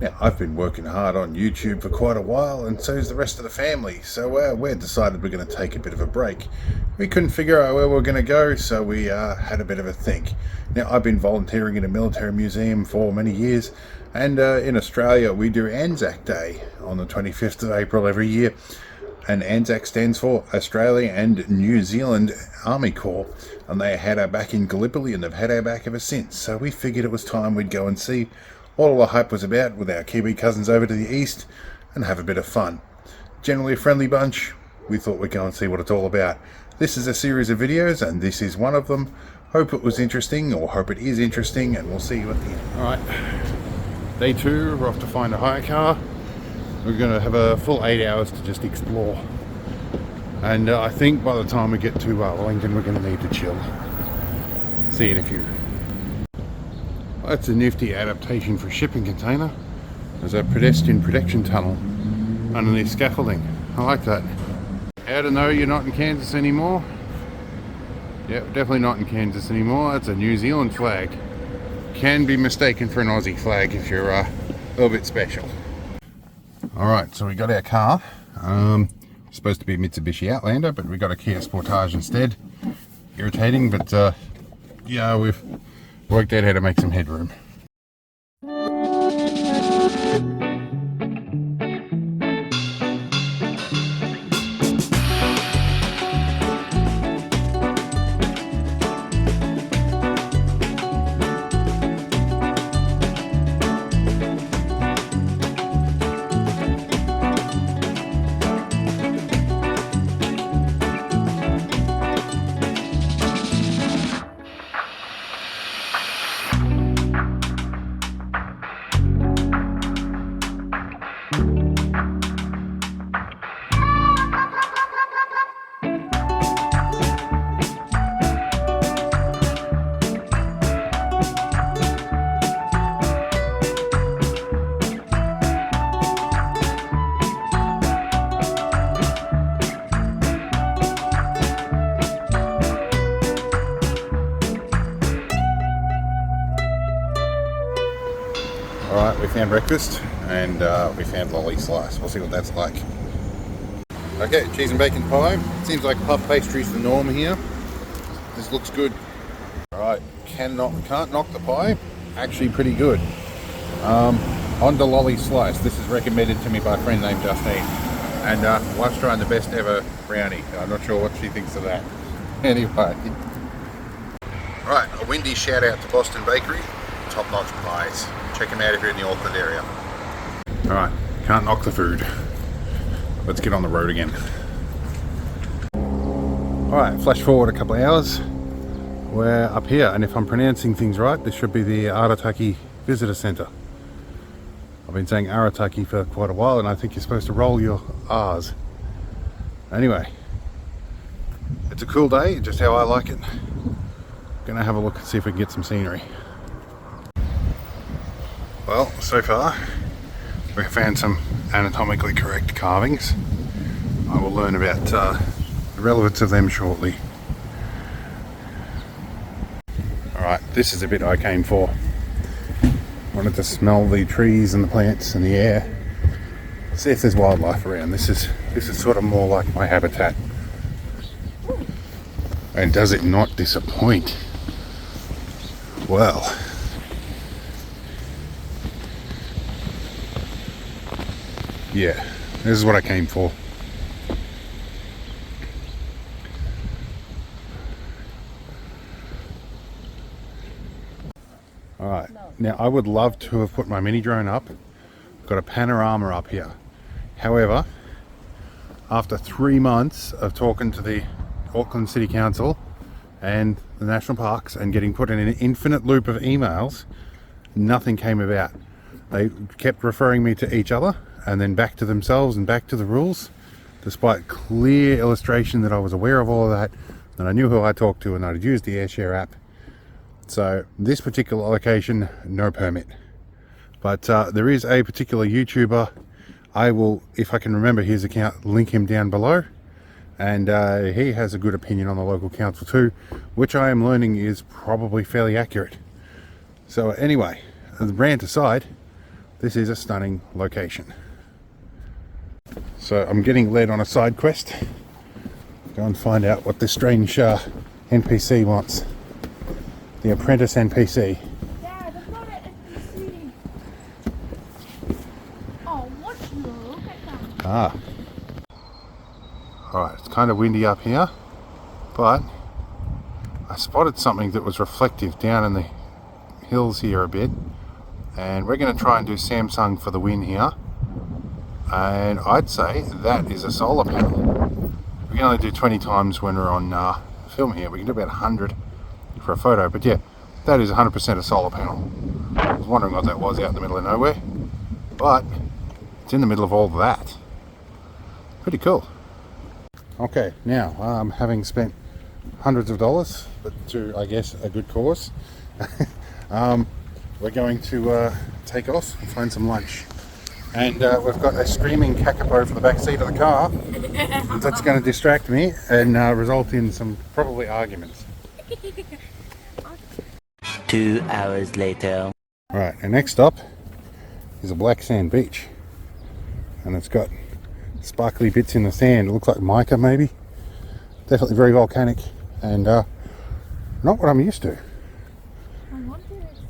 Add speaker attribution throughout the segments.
Speaker 1: Now, I've been working hard on YouTube for quite a while, and so's the rest of the family, so we decided we're going to take a bit of a break. We couldn't figure out where we were going to go, so we had a bit of a think. Now, I've been volunteering in a military museum for many years, and in Australia we do Anzac Day on the 25th of April every year. And Anzac stands for Australia and New Zealand Army Corps, and they had our back in Gallipoli, and they've had our back ever since. So we figured it was time we'd go and see what all the hype was about with our Kiwi cousins over to the east and have a bit of fun. Generally a friendly bunch, we thought we'd go and see what it's all about. This is a series of videos, and this is one of them. Hope it was interesting, or hope it is interesting, and we'll see you at the end. Alright, day 2, we're off to find a hire car. We're going to have a full 8 hours to just explore. And I think by the time we get to Wellington, we're going to need to chill. See you in a few. That's a nifty adaptation for a shipping container. There's a pedestrian protection tunnel underneath scaffolding. I like that. How to know you're not in Kansas anymore? Yep, definitely not in Kansas anymore. That's a New Zealand flag. Can be mistaken for an Aussie flag if you're a little bit special. Alright, so we got our car. Supposed to be a Mitsubishi Outlander, but we got a Kia Sportage instead. Irritating, but yeah, we've worked out how to make some headroom. Alright, we found breakfast and we found lolly slice. We'll see what that's like. Okay, cheese and bacon pie. Seems like puff pastry's the norm here. This looks good. Alright, can't knock the pie. Actually pretty good. On to lolly slice. This is recommended to me by a friend named Justine. And wife's trying the best ever brownie. I'm not sure what she thinks of that. Anyway. Right, a windy shout out to Boston Bakery. Top notch pies. Check them out if you're in the Auckland area. Alright, can't knock the food. Let's get on the road again. Alright, flash forward a couple of hours. We're up here, and if I'm pronouncing things right, this should be the Arataki Visitor Centre. I've been saying Arataki for quite a while, and I think you're supposed to roll your R's. Anyway, it's a cool day, just how I like it. Gonna have a look and see if we can get some scenery. Well, so far we've found some anatomically correct carvings. I will learn about the relevance of them shortly. Alright, this is a bit I came for. Wanted to smell the trees and the plants and the air. See if there's wildlife around. This is sort of more like my habitat. And does it not disappoint? Well, yeah, this is what I came for. Alright, now I would love to have put my mini drone up. I've got a panorama up here. However, after 3 months of talking to the Auckland City Council and the national parks and getting put in an infinite loop of emails, nothing came about. They kept referring me to each other and then back to themselves and back to the rules, despite clear illustration that I was aware of all of that, and I knew who I talked to, and I'd used the AirShare app. So this particular location, no permit. But there is a particular YouTuber. I will, if I can remember his account, link him down below. And he has a good opinion on the local council too, which I am learning is probably fairly accurate. So anyway, the rant aside, this is a stunning location. So I'm getting led on a side quest. Go and find out what this strange NPC wants. The apprentice NPC.
Speaker 2: Dad, I've got an NPC. Oh, watch look at that.
Speaker 1: Ah. Alright, it's kind of windy up here, but I spotted something that was reflective down in the hills here a bit, and we're going to try and do Samsung for the win here. And I'd say that is a solar panel. We can only do 20 times when we're on film here. We can do about 100 for a photo, but yeah, that is 100% a solar panel. I was wondering what that was out in the middle of nowhere, but it's in the middle of all that. Pretty cool. Okay, now having spent hundreds of dollars, but to, I guess, a good cause, we're going to take off and find some lunch. And we've got a screaming kakapo for the back seat of the car. That's going to distract me and result in some probably arguments.
Speaker 3: 2 hours later.
Speaker 1: Right, our next stop is a black sand beach. And it's got sparkly bits in the sand. It looks like mica maybe. Definitely very volcanic and not what I'm used to.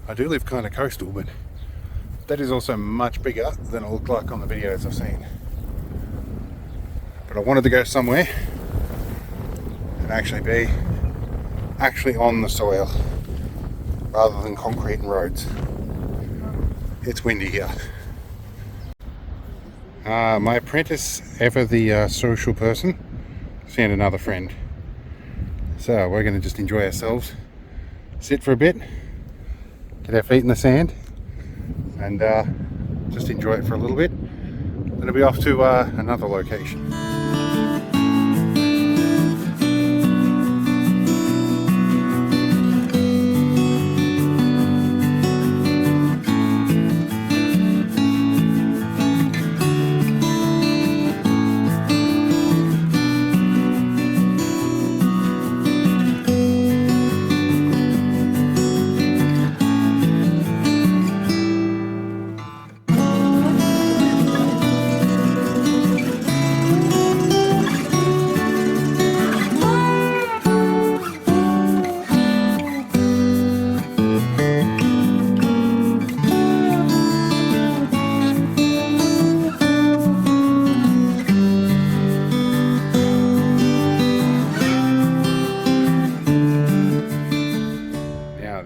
Speaker 1: I do live kind of coastal, but that is also much bigger than it looked like on the videos I've seen. But I wanted to go somewhere and actually be on the soil rather than concrete and roads. It's windy here. My apprentice, ever the social person, found another friend. So we're going to just enjoy ourselves, sit for a bit, get our feet in the sand, and just enjoy it for a little bit. Then we'll be off to another location.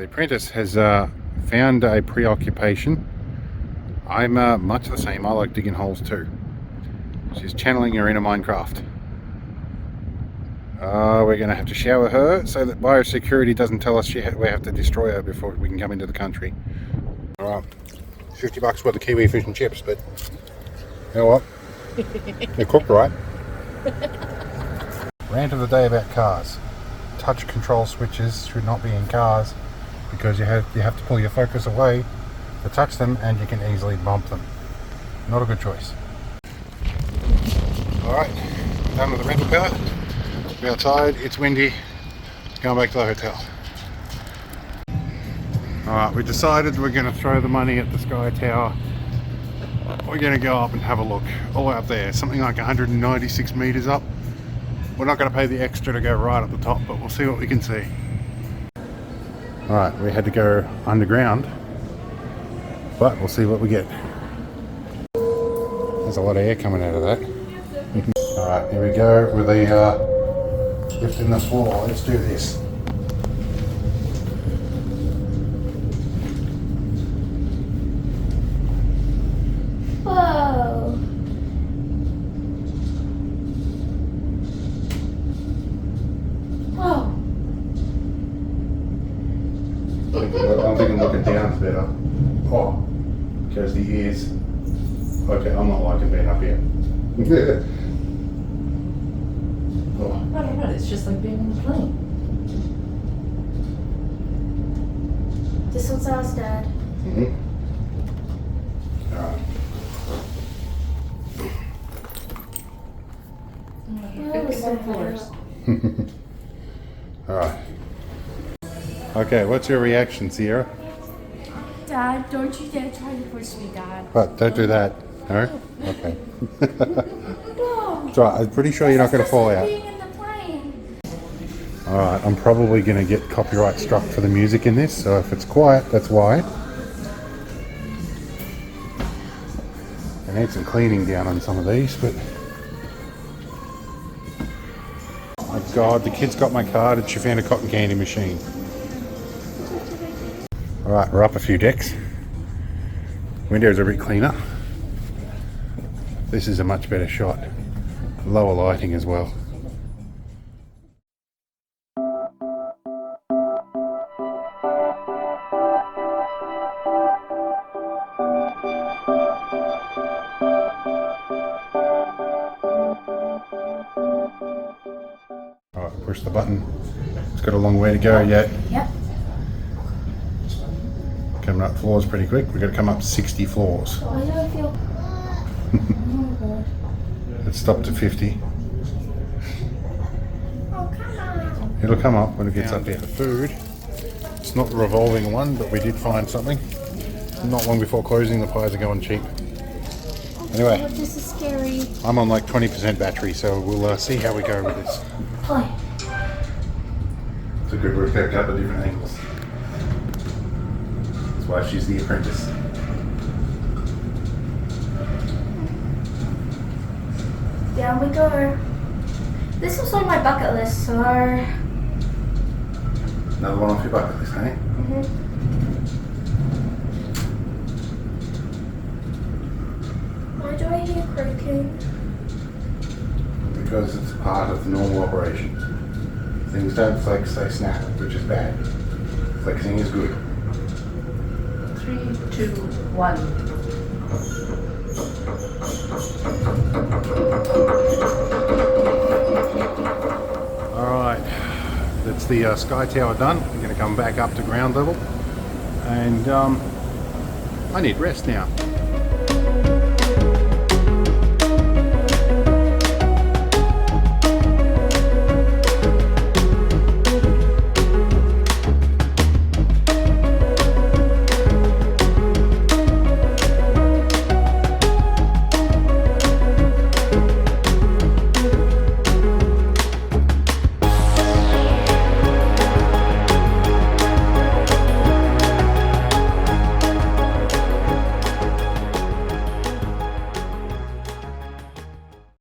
Speaker 1: Apprentice has found a preoccupation. I'm much the same. I like digging holes too. She's channeling her inner Minecraft. We're going to have to shower her so that biosecurity doesn't tell us we have to destroy her before we can come into the country. Alright, $50 worth of kiwi fish and chips, but you know what? They're cooked right. Rant of the day about cars. Touch control switches should not be in cars, because you have to pull your focus away to touch them and you can easily bump them. Not a good choice. Alright, done with the rental car. We're outside, it's windy, going back to the hotel. Alright, we decided we're going to throw the money at the Sky Tower. We're going to go up and have a look, all the way up there, something like 196 metres up. We're not going to pay the extra to go right up the top, but we'll see what we can see. Alright, we had to go underground, but we'll see what we get. There's a lot of air coming out of that. Alright, here we go with the lift in the floor. Let's do this.
Speaker 2: Whoa. Whoa.
Speaker 1: I'm thinking looking down's better. Oh, because the ears. Okay, I'm not liking being up here. Oh.
Speaker 4: What? It's just like being on the plane.
Speaker 2: This one's ours, Dad.
Speaker 1: Mm-hmm. Alright. Alright. Okay, what's your reaction, Sierra?
Speaker 2: Dad, Dad, don't you dare try to push me, Dad.
Speaker 1: But don't do that. No? Okay.
Speaker 2: No.
Speaker 1: It's alright, I'm pretty sure you're not going to fall out.
Speaker 2: Being in the plane.
Speaker 1: Alright, I'm probably going to get copyright struck for the music in this, so if it's quiet, that's why. I need some cleaning down on some of these, but... Oh my god, the kid's got my card and she found a cotton candy machine. Alright, we're up a few decks. Windows are a bit cleaner. This is a much better shot. Lower lighting as well. Alright, push the button. It's got a long way to go yet.
Speaker 2: Yep.
Speaker 1: Coming up floors pretty quick. We've got to come up 60 floors.
Speaker 2: Why do I feel... Oh, God.
Speaker 1: Let's stop to 50.
Speaker 2: Oh, come on.
Speaker 1: It'll come up when it gets up here. The food. It's not a revolving one, but we did find something. Not long before closing, the pies are going cheap. Anyway,
Speaker 2: Oh, this is scary.
Speaker 1: I'm on like 20% battery, so we'll see how we go with this.
Speaker 2: Play.
Speaker 1: It's a good work, a couple of different angles. That's why she's the apprentice.
Speaker 2: Down we go. This was on my bucket list, so...
Speaker 1: Another one off your bucket list, eh?
Speaker 2: Why do I hear croaking?
Speaker 1: Because it's part of the normal operation. Things don't flex, they snap, which is bad. Flexing is good.
Speaker 4: 3, 2, 1.
Speaker 1: Alright, that's the sky tower done. We're going to come back up to ground level. And I need rest now.